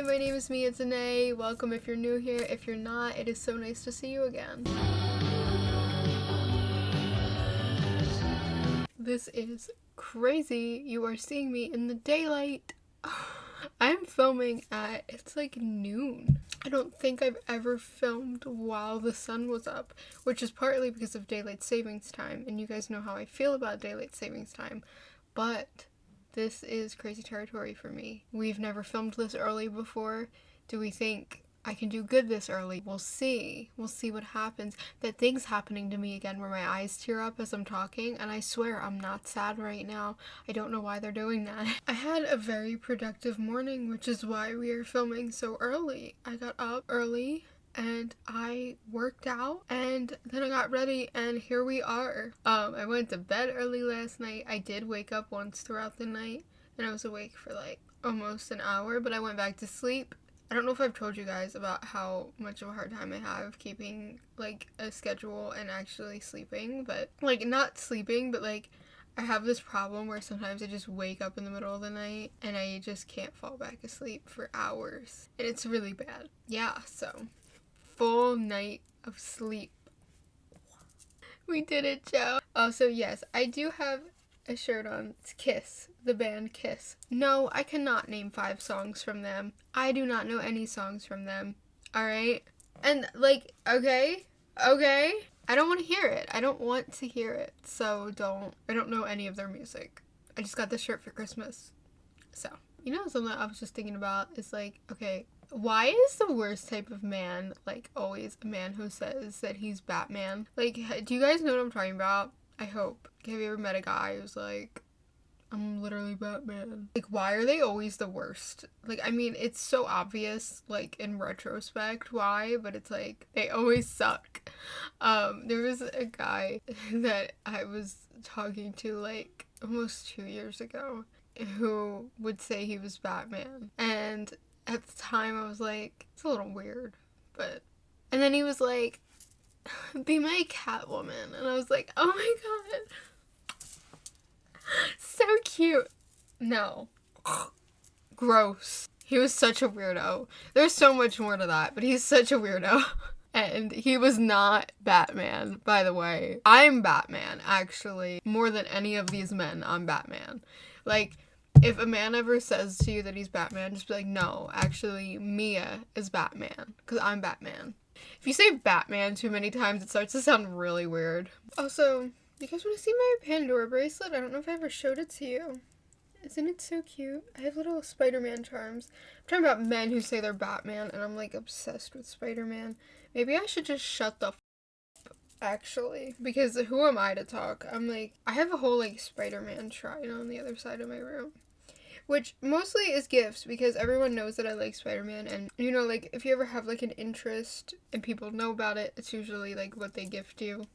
Hi, my name is Mia Zendaya. Welcome if you're new here. If you're not, it is so nice to see you again. This is crazy. You are seeing me in the daylight. I'm filming at, it's like noon. I don't think I've ever filmed while the sun was up, which is partly because of daylight savings time, and you guys know how I feel about daylight savings time, but this is crazy territory for me. We've never filmed this early before. Do we think I can do good this early? We'll see. We'll see what happens. That thing's happening to me again where my eyes tear up as I'm talking, and I swear I'm not sad right now. I don't know why they're doing that. I had a very productive morning, which is why we are filming so early. I got up early and I worked out and then I got ready and here we are. I went to bed early last night. I did wake up once throughout the night and I was awake for like almost an hour, but I went back to sleep. I don't know if I've told you guys about how much of a hard time I have keeping like a schedule and actually sleeping, but like not sleeping, but like I have this problem where sometimes I just wake up in the middle of the night and I just can't fall back asleep for hours and it's really bad. Yeah, so full night of sleep. We did it, Joe. Also, yes, I do have a shirt on. It's Kiss, the band Kiss. No, I cannot name 5 songs from them. I do not know any songs from them. Alright? And, like, okay? I don't want to hear it. I don't want to hear it. So I don't know any of their music. I just got this shirt for Christmas. So, you know something I was just thinking about is like, okay, why is the worst type of man, like, always a man who says that he's Batman? Like, do you guys know what I'm talking about? I hope. Have you ever met a guy who's like, I'm literally Batman? Like, why are they always the worst? Like, I mean, it's so obvious, like, in retrospect why, but it's like, they always suck. There was a guy that I was talking to, like, almost 2 years ago who would say he was Batman. And at the time, I was like, it's a little weird, but... And then he was like, be my Catwoman. And I was like, oh my god. So cute. No. Gross. He was such a weirdo. There's so much more to that, but he's such a weirdo. And he was not Batman, by the way. I'm Batman, actually. More than any of these men, I'm Batman. Like... If a man ever says to you that he's Batman, just be like, no, actually, Mia is Batman, because I'm Batman. If you say Batman too many times, it starts to sound really weird. Also, you guys want to see my Pandora bracelet? I don't know if I ever showed it to you. Isn't it so cute? I have little Spider-Man charms. I'm talking about men who say they're Batman, and I'm, like, obsessed with Spider-Man. Maybe I should just shut the actually, because who am I to talk? I'm like, I have a whole like Spider-Man shrine on the other side of my room, which mostly is gifts because everyone knows that I like Spider-Man, and you know, like if you ever have like an interest and people know about it, it's usually like what they gift you.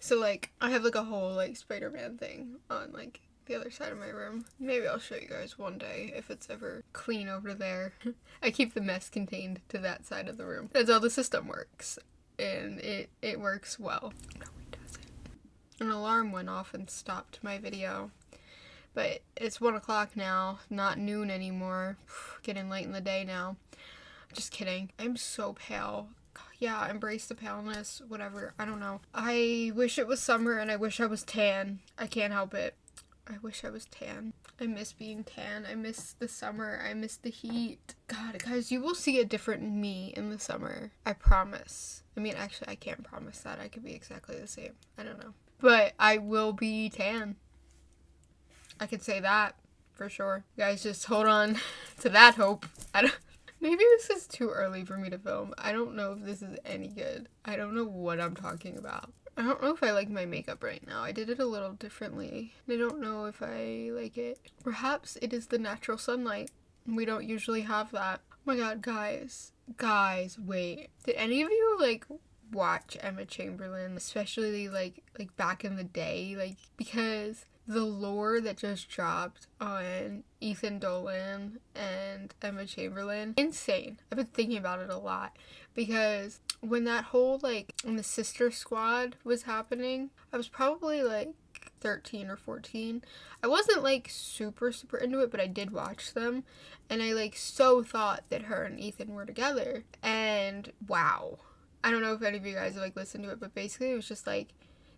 So like I have like a whole like Spider-Man thing on like the other side of my room. Maybe I'll show you guys one day if it's ever clean over there. I keep the mess contained to that side of the room. That's how the system works. And it works well. No, it doesn't. An alarm went off and stopped my video. But it's 1 o'clock now, not noon anymore. Getting late in the day now. Just kidding. I'm so pale. Yeah, embrace the paleness, whatever. I don't know. I wish it was summer and I wish I was tan. I can't help it. I wish I was tan. I miss being tan. I miss the summer. I miss the heat. God, guys, you will see a different me in the summer. I promise. I mean, actually, I can't promise that. I could be exactly the same. I don't know. But I will be tan. I can say that for sure. You guys, just hold on to that hope. Maybe this is too early for me to film. I don't know if this is any good. I don't know what I'm talking about. I don't know if I like my makeup right now. I did it a little differently. I don't know if I like it. Perhaps it is the natural sunlight. We don't usually have that. Oh my god, guys. Guys, wait. Did any of you, like, watch Emma Chamberlain? Especially, like back in the day? Like, because the lore that just dropped on Ethan Dolan and Emma Chamberlain, insane. I've been thinking about it a lot. Because when that whole, like, when the Sister Squad was happening, I was probably, like, like 13 or 14. I wasn't like super into it, but I did watch them, and I like so thought that her and Ethan were together. And wow, I don't know if any of you guys have like listened to it, but basically it was just like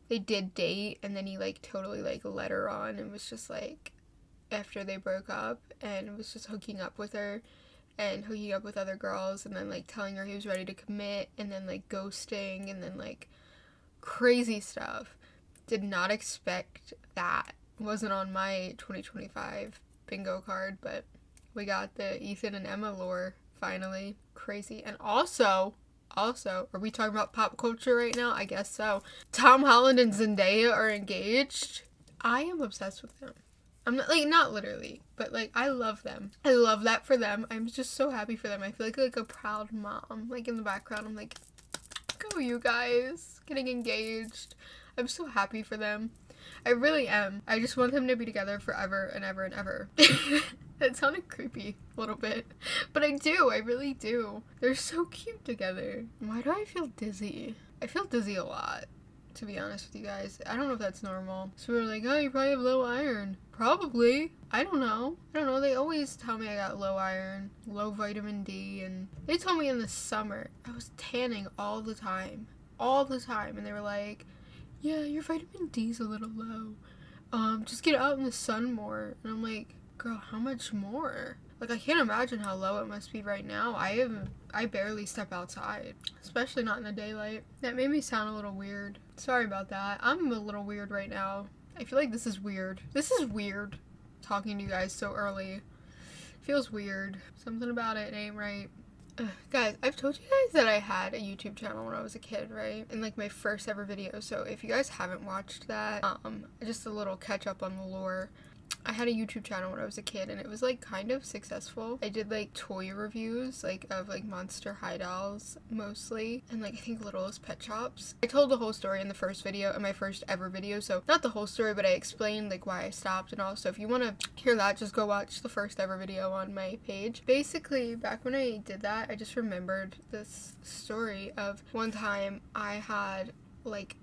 they did date, and then he like totally like led her on, and was just like, after they broke up, and was just hooking up with her and hooking up with other girls, and then like telling her he was ready to commit, and then like ghosting, and then like crazy stuff. Did not expect that. Wasn't on my 2025 bingo card, but we got the Ethan and Emma lore finally. Crazy. And also, are we talking about pop culture right now? I guess so. Tom Holland and Zendaya are engaged. I am obsessed with them. I'm not, like, not literally, but like I love them. I love that for them. I'm just so happy for them. I feel like a proud mom. Like in the background, I'm like, go you guys, getting engaged. I'm so happy for them. I really am. I just want them to be together forever and ever and ever. That sounded creepy a little bit, but I do. I really do. They're so cute together. Why do I feel dizzy? I feel dizzy a lot, to be honest with you guys. I don't know if that's normal. So we were like, oh, you probably have low iron. Probably. I don't know. They always tell me I got low iron, low vitamin D, and they told me in the summer I was tanning all the time. And they were like, yeah, your vitamin D's a little low. Just get out in the sun more. And I'm like, girl, how much more? Like, I can't imagine how low it must be right now. I barely step outside, especially not in the daylight. That made me sound a little weird. Sorry about that. I'm a little weird right now. I feel like this is weird. This is weird, talking to you guys so early. Feels weird. Something about it ain't right. Guys, I've told you guys that I had a YouTube channel when I was a kid, right? In like my first ever video. So if you guys haven't watched that, just a little catch up on the lore. I had a YouTube channel when I was a kid, and it was like kind of successful. I did like toy reviews, like of like Monster High dolls mostly, and like I think Littlest Pet Shops. I told the whole story in the first video, in my first ever video, so not the whole story, but I explained like why I stopped and all. So if you want to hear that, just go watch the first ever video on my page. Basically, back when I did that, I just remembered this story of one time I had like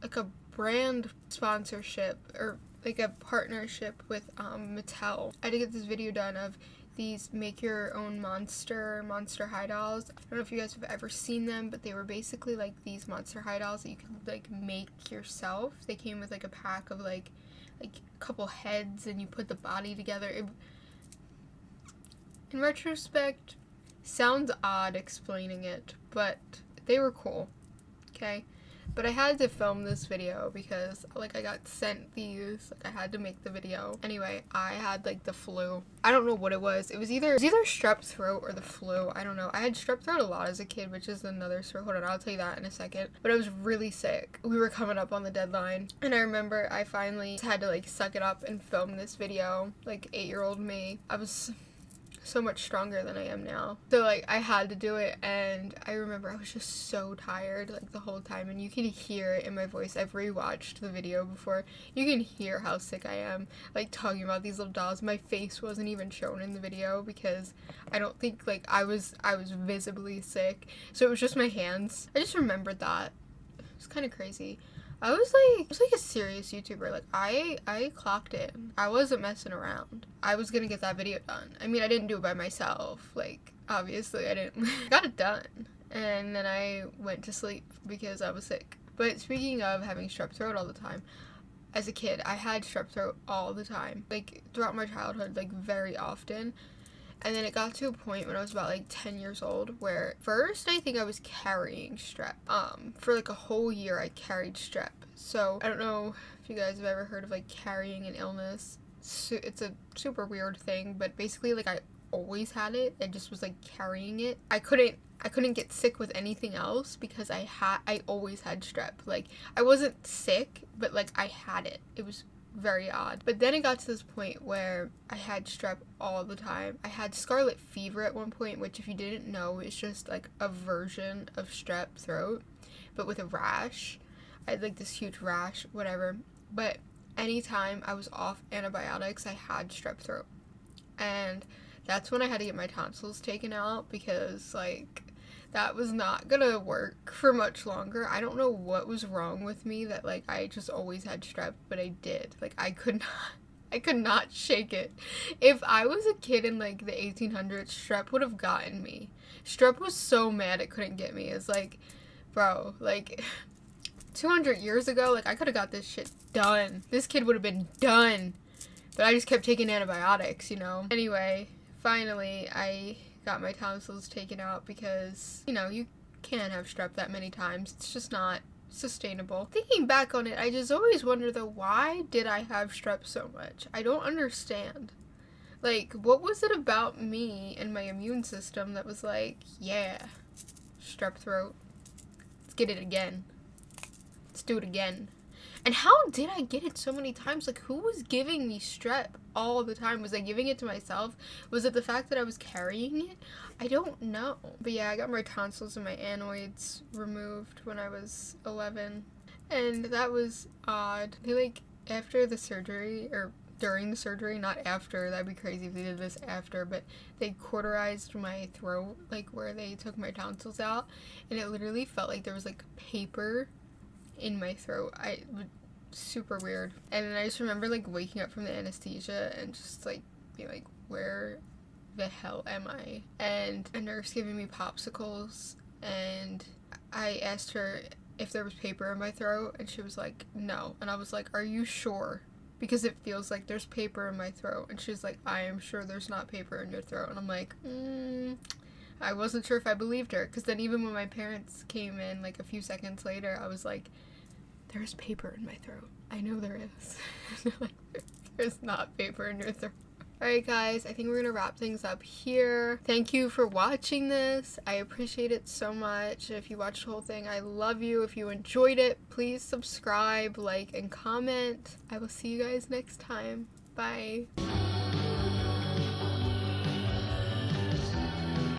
a brand sponsorship, or like a partnership with Mattel. I had to get this video done of these make your own Monster High dolls. I don't know if you guys have ever seen them, but they were basically like these Monster High dolls that you could like make yourself. They came with like a pack of like a couple heads, and you put the body together. In retrospect, sounds odd explaining it, but they were cool. Okay? But I had to film this video because, like, I got sent these. Like, I had to make the video. Anyway, I had, like, the flu. I don't know what it was. It was either strep throat or the flu. I don't know. I had strep throat a lot as a kid, which is another story. Hold on, I'll tell you that in a second. But I was really sick. We were coming up on the deadline. And I remember I finally had to, like, suck it up and film this video. Like, 8-year-old me. I was so much stronger than I am now. So like I had to do it, and I remember I was just so tired like the whole time, and you can hear it in my voice. I've rewatched the video before. You can hear how sick I am, like talking about these little dolls. My face wasn't even shown in the video because I don't think like I was visibly sick. So it was just my hands. I just remembered that. It was kind of crazy. I was like a serious YouTuber. Like I clocked it. I wasn't messing around. I was gonna get that video done. I mean, I didn't do it by myself. Like, obviously I didn't. I got it done. And then I went to sleep because I was sick. But speaking of having strep throat all the time, as a kid, I had strep throat all the time. Like, throughout my childhood, like, very often. And then it got to a point when I was about like 10 years old where first I think I was carrying strep. For like a whole year I carried strep. So I don't know if you guys have ever heard of like carrying an illness. It's a super weird thing, but basically like I always had it. I just was like carrying it. I couldn't get sick with anything else because I always had strep. Like I wasn't sick, but like I had it. It was very odd. But then it got to this point where I had strep all the time. I had scarlet fever at one point, which if you didn't know is just like a version of strep throat, but with a rash. I had like this huge rash, whatever. But anytime I was off antibiotics, I had strep throat. And that's when I had to get my tonsils taken out because like that was not gonna work for much longer. I don't know what was wrong with me that like I just always had strep, but I did. Like I could not shake it. If I was a kid in like the 1800s, strep would have gotten me. Strep was so mad it couldn't get me. It's like, bro, like 200 years ago, like I could have got this shit done. This kid would have been done. But I just kept taking antibiotics, you know? Anyway, finally, I got my tonsils taken out because, you know, you can't have strep that many times. It's just not sustainable. Thinking back on it, I just always wonder though, why did I have strep so much? I don't understand. Like, what was it about me and my immune system that was like, yeah, strep throat, let's get it again. Let's do it again. And how did I get it so many times? Like, who was giving me strep all the time? Was I giving it to myself? Was it the fact that I was carrying it? I don't know. But yeah, I got my tonsils and my adenoids removed when I was 11. And that was odd. They, like, after the surgery, or during the surgery, not after, that'd be crazy if they did this after, but they cauterized my throat, like, where they took my tonsils out. And it literally felt like there was, like, paper in my throat. Super weird. And then I just remember like waking up from the anesthesia and just like being like, where the hell am I? And a nurse giving me popsicles, and I asked her if there was paper in my throat, and she was like, no. And I was like, are you sure? Because it feels like there's paper in my throat. And she's like, I am sure there's not paper in your throat. And I'm like, I wasn't sure if I believed her, because then even when my parents came in like a few seconds later, I was like, there's paper in my throat. I know there is. There's not paper in your throat. Alright guys, I think we're gonna wrap things up here. Thank you for watching this. I appreciate it so much. If you watched the whole thing, I love you. If you enjoyed it, please subscribe, like, and comment. I will see you guys next time. Bye.